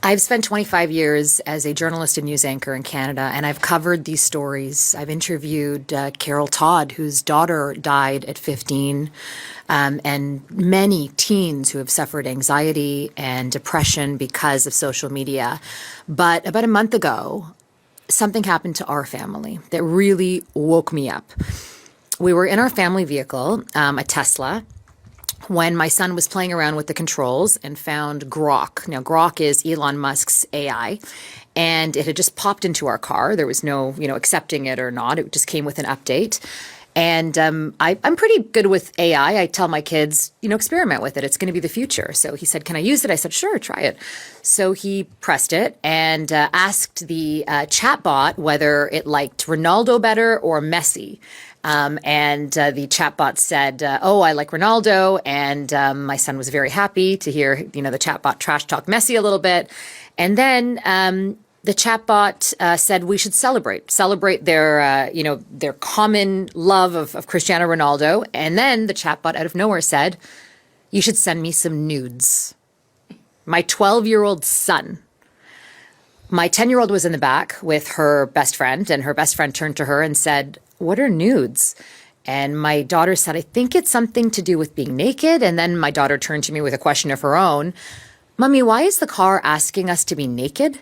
I've spent 25 years as a journalist and news anchor in Canada, and I've covered these stories. I've interviewed Carol Todd, whose daughter died at 15, and many teens who have suffered anxiety and depression because of social media. But about a month ago, something happened to our family that really woke me up. We were in our family vehicle, a Tesla, when my son was playing around with the controls and found Grok. Now, Grok is Elon Musk's AI, and it had just popped into our car. There was no, accepting it or not. It just came with an update. And I'm pretty good with AI. I tell my kids, experiment with it. It's going to be the future. So he said, can I use it? I said, sure, try it. So he pressed it and asked the chatbot whether it liked Ronaldo better or Messi. And the chatbot said, oh, I like Ronaldo. And my son was very happy to hear, the chatbot trash talk Messi a little bit. And then the chatbot said we should celebrate their common love of Cristiano Ronaldo. And then the chatbot out of nowhere said, you should send me some nudes. My 12-year-old son. My 10-year-old was in the back with her best friend, and her best friend turned to her and said, what are nudes? And my daughter said, I think it's something to do with being naked. And then my daughter turned to me with a question of her own. Mommy, why is the car asking us to be naked?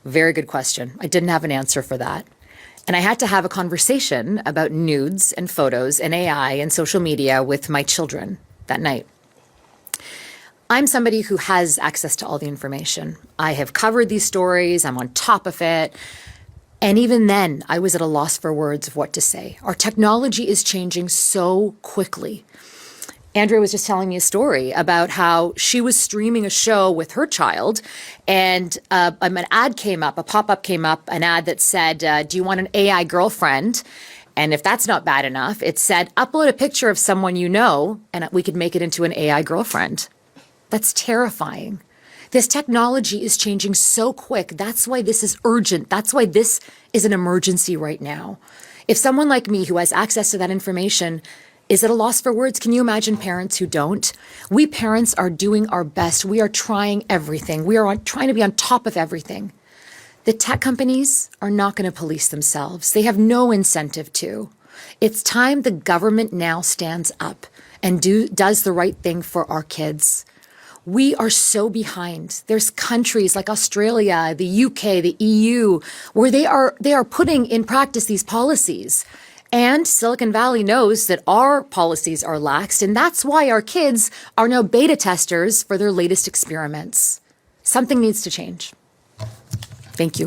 Very good question. I didn't have an answer for that. And I had to have a conversation about nudes and photos and AI and social media with my children that night. I'm somebody who has access to all the information. I have covered these stories. I'm on top of it. And even then, I was at a loss for words of what to say. Our technology is changing so quickly. Andrea was just telling me a story about how she was streaming a show with her child, and an ad came up, a pop-up came up, an ad that said, do you want an AI girlfriend? And if that's not bad enough, it said, upload a picture of someone you know, and we could make it into an AI girlfriend. That's terrifying. This technology is changing so quick. That's why this is urgent. That's why this is an emergency right now. If someone like me who has access to that information is at a loss for words, can you imagine parents who don't? We parents are doing our best. We are trying everything. We are trying to be on top of everything. The tech companies are not going to police themselves. They have no incentive to. It's time the government now stands up and does the right thing for our kids. We are so behind. There's countries like Australia, the UK, the EU, where they are putting in practice these policies. And Silicon Valley knows that our policies are laxed, and that's why our kids are now beta testers for their latest experiments. Something needs to change. Thank you.